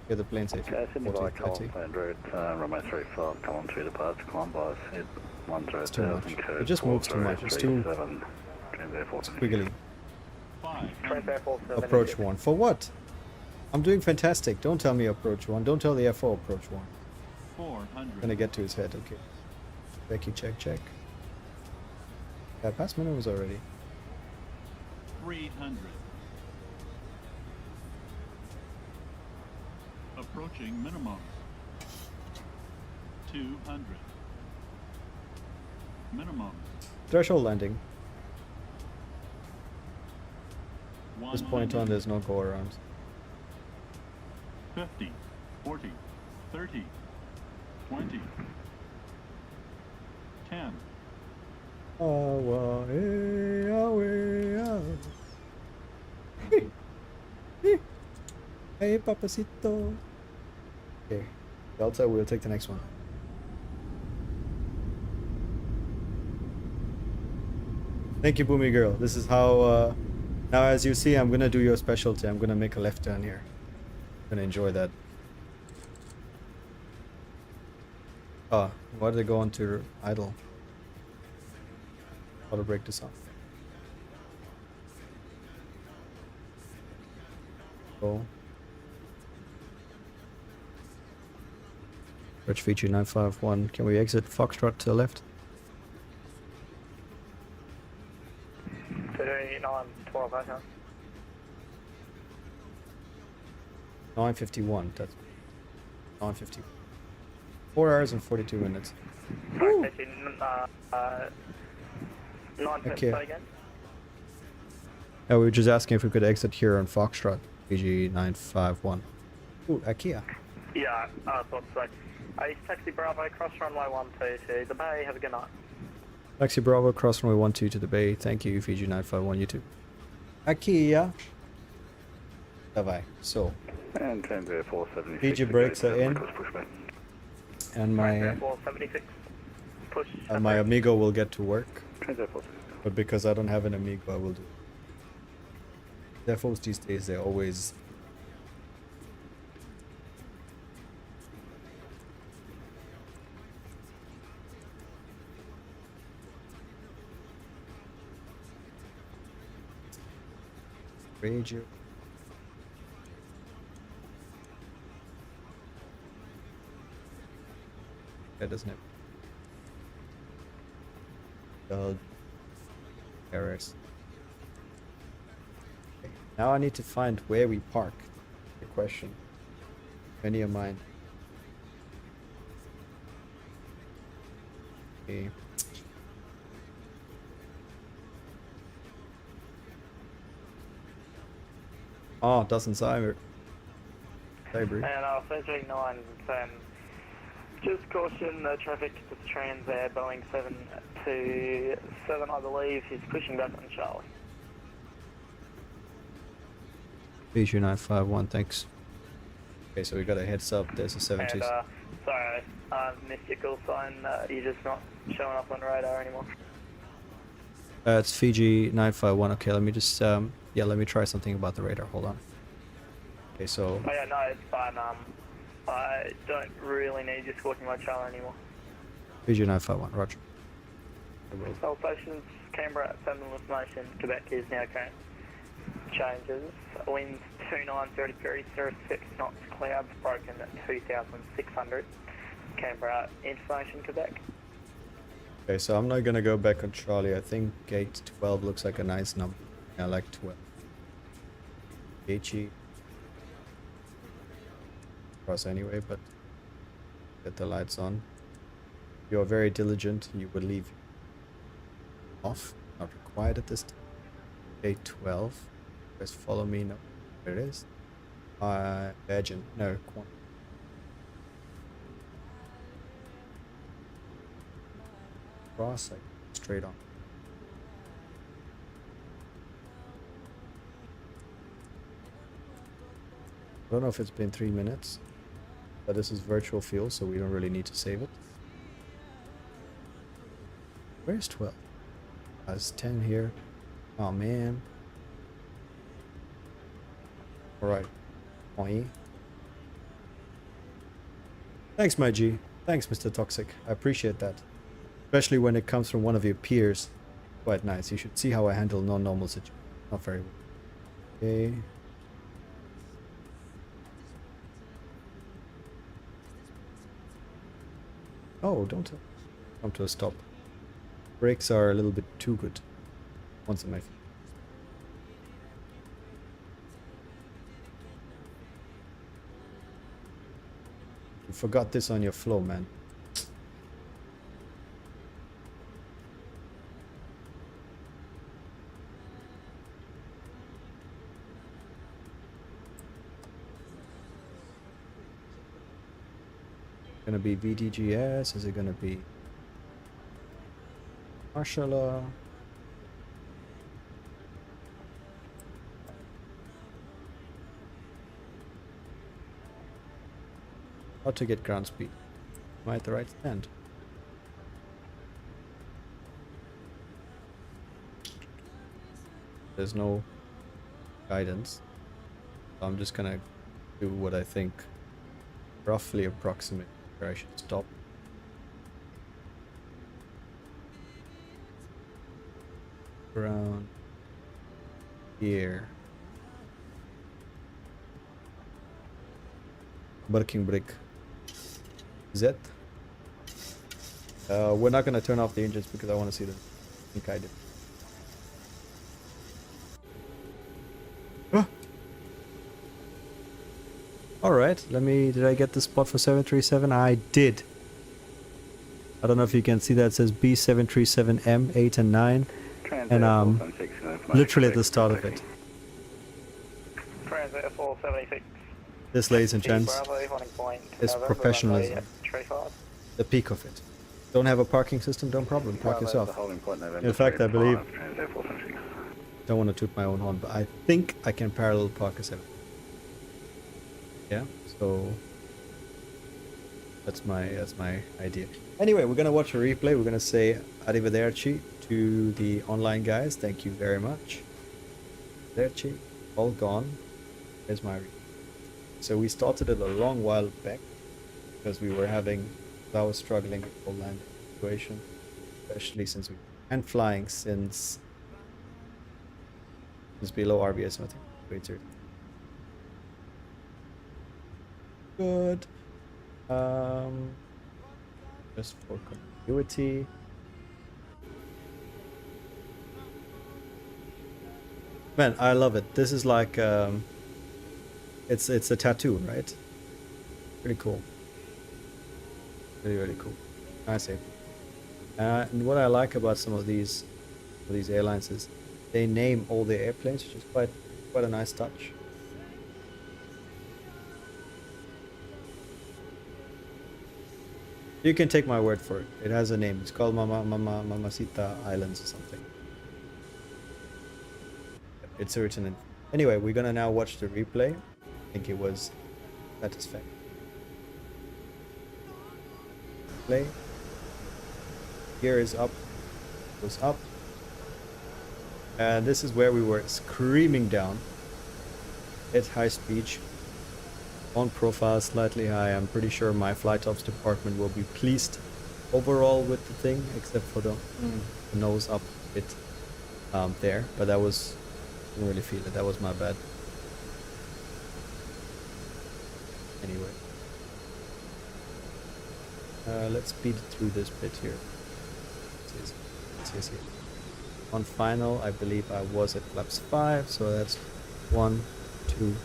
Yeah, the plane safety. Sydney by Colin Plan route, runway 35, Colin 2 departure, climb by head 10,000. It's too much. It just moves too much. It's too squiggly. Approach 1. For what? I'm doing fantastic. Don't tell me approach 1. Don't tell the FO approach 1. 400. Gonna get to his head, okay. Becky, check. Yeah, past minimums already. 300. Approaching minimum. 200. Minimum. Threshold landing. At this 100. point on, there's no go around. 50, 40, 30, 20, 10. Away, away, away. Hey, papacito. Okay, Delta, we'll take the next one. Thank you, Boomy Girl. This is how, now as you see, I'm gonna do your specialty. I'm gonna make a left turn here. I'm gonna enjoy that. Oh, why did they go on to idle? How to break this off. Go. Bridge feature 951. Can we exit Foxtrot to the left? 3912, okay. 951. That's 950. 4 hours and 42 minutes. Okay. Again. Yeah, we were just asking if we could exit here on Foxtrot, PG 951. Ooh, IKEA. Yeah, I thought so. East Taxi Bravo, cross runway 12 to the bay, have a good night. Taxi Bravo, cross runway 12 to the bay. Thank you, Fiji 951, you too. IKEA. Bye-bye. So, And Canberra 476. Fiji brakes are in. And my 476. Push. my Amigo will get to work. Canberra 476. But because I don't have an Amigo, I will do. Therefore, these days, they're always... radio. That doesn't have errors. Okay. Now I need to find where we park. Good question. Any of mine. Okay. Oh, doesn't say. And 339, just caution the traffic to the trans there, Boeing 727, I believe, is pushing back on Charlie. Fiji 951, thanks. Okay, so we got a heads up, there's a 72. And, sorry, missed your call sign, you're just not showing up on radar anymore. It's Fiji 951, okay, let me just, yeah, let me try something about the radar, hold on. Okay, so... Oh yeah, no, it's fine, I don't really need you squawking my channel anymore. Fiji 951, roger. All stations, Canberra at 7 information, Quebec is now current. Changes, winds 2933, 06 knots, clouds broken at 2600. Canberra information, Quebec. Okay, so I'm not gonna go back on Charlie. I think gate 12 looks like a nice number. I like 12. HE. Cross anyway, but get the lights on. You're very diligent. You will leave off. Not required at this time. Gate 12. Just follow me. No, there it is. Virgin. No, Quantum. Cross, like straight on. I don't know if it's been 3 minutes, but this is virtual fuel, so we don't really need to save it. Where's 12? There's 10 here. Oh man. Alright. Oi. Thanks, my G. Thanks, Mr. Toxic. I appreciate that. Especially when it comes from one of your peers. Quite nice. You should see how I handle non-normal situations. Not very well. Okay. Oh, don't come to a stop. Brakes are a little bit too good. Once in my feet. You forgot this on your flow, man. Gonna be VDGS? Is it gonna be Marshala? How to get ground speed? Am I at the right stand? There's no guidance. So I'm just gonna do what I think roughly approximate where I should stop. Around here. Barking brake. Z. We're not gonna turn off the engines because I want to see them. I think I did. Alright, did I get the spot for 737? I did. I don't know if you can see that, it says B737M, 8 and 9. And literally at the start of it. Transit 476. This, ladies and gents, is professionalism. The peak of it. Don't have a parking system, don't problem, park yourself. In fact, I believe, don't want to toot my own horn, but I think I can parallel park a 7. Yeah, so that's my idea. Anyway, we're gonna watch a replay. We're gonna say arrivederci to the online guys. Thank you very much. Arrivederci, all gone. There's my replay. So we started it a long while back because I was struggling with full landing situation, especially since and flying since below RBS. I think. Wait, sir. Good. Just for continuity. Man, I love it. This is like it's a tattoo, right? Pretty cool. Really cool. Nice airplane. And what I like about some of these airlines is they name all their airplanes, which is quite a nice touch. You can take my word for it. It has a name. It's called Mamacita Islands or something. It's written in. Anyway, we're gonna now watch the replay. I think it was satisfactory. Play. Gear is up. Goes up. And this is where we were screaming down at high speed. On profile, slightly high. I'm pretty sure my flight ops department will be pleased overall with the thing, except for the nose up bit there. But that was, didn't really feel it. That was my bad. Anyway, let's speed through this bit here. Let's see. On final, I believe I was at flaps 5, so that's 1, 2.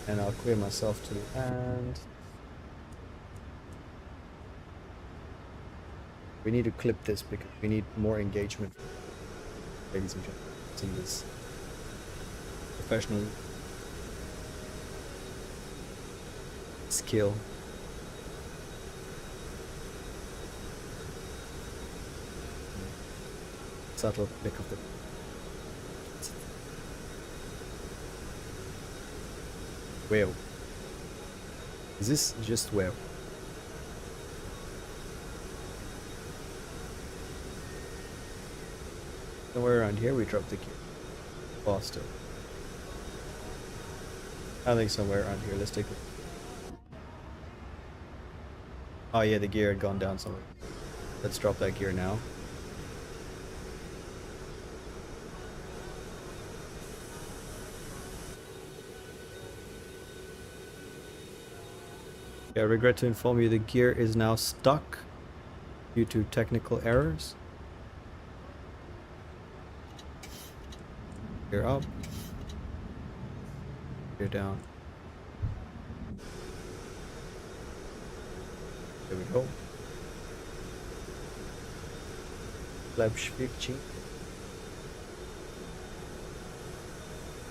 And I'll clear myself to the end. We need to clip this because we need more engagement, ladies and gentlemen. See this professional skill. Subtle flick of the whale. Is this just whale? Somewhere around here we dropped the gear. Faster. I think somewhere around here. Let's take it. Oh yeah, the gear had gone down somewhere. Let's drop that gear now. Yeah, I regret to inform you the gear is now stuck due to technical errors. Gear up, gear down. There we go. Flap switching.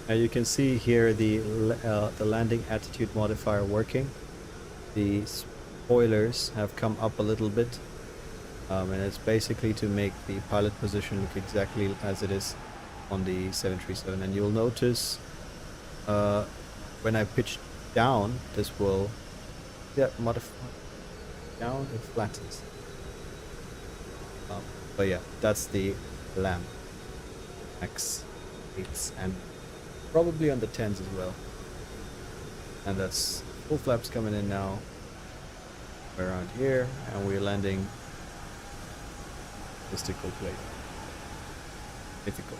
Now you can see here the landing attitude modifier working. The spoilers have come up a little bit, and it's basically to make the pilot position look exactly as it is on the 737. And you'll notice when I pitch down, this will modify down, it flattens. But yeah, that's the lamp. X 8s and probably on the 10s as well. And that's full flaps coming in now around here, and we're landing mystical plate. Mythical.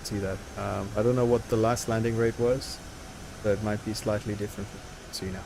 See that? I don't know what the last landing rate was, but it might be slightly different. See now.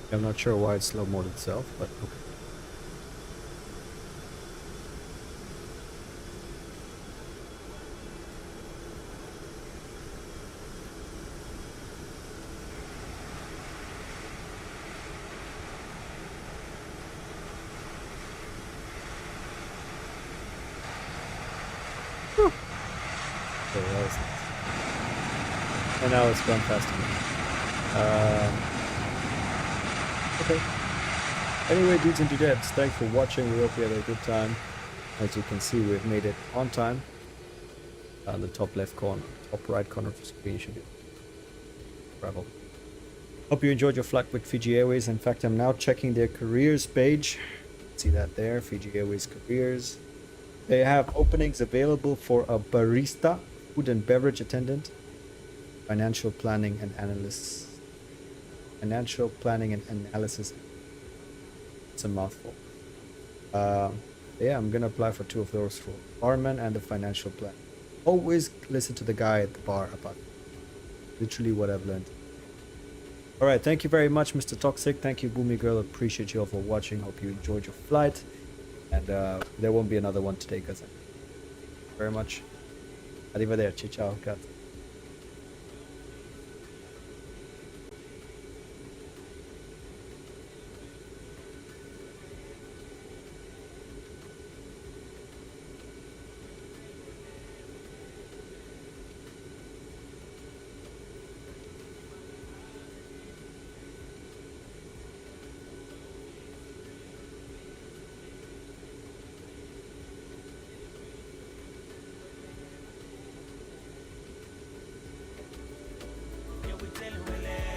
I'm not sure why it's slow mode itself, but okay. Okay, that was nice. And now it's gone faster. Okay. Anyway, dudes and dudettes, thanks for watching. We hope you had a good time. As you can see, we've made it on time. The top left corner, top right corner of the screen should be travel. Hope you enjoyed your flight with Fiji Airways. In fact, I'm now checking their careers page. See that there, Fiji Airways careers. They have openings available for a barista, food and beverage attendant, financial planning and analysis. Financial planning and analysis. It's a mouthful. Yeah, I'm gonna apply for 2 of those, for barman and the financial plan. Always listen to the guy at the bar about literally what I've learned. Alright, thank you very much, Mr. Toxic. Thank you, Boomy Girl. Appreciate you all for watching. Hope you enjoyed your flight. And there won't be another one today, because thank you very much. Arrivederci, ciao, cat. Yeah, we dealing with it.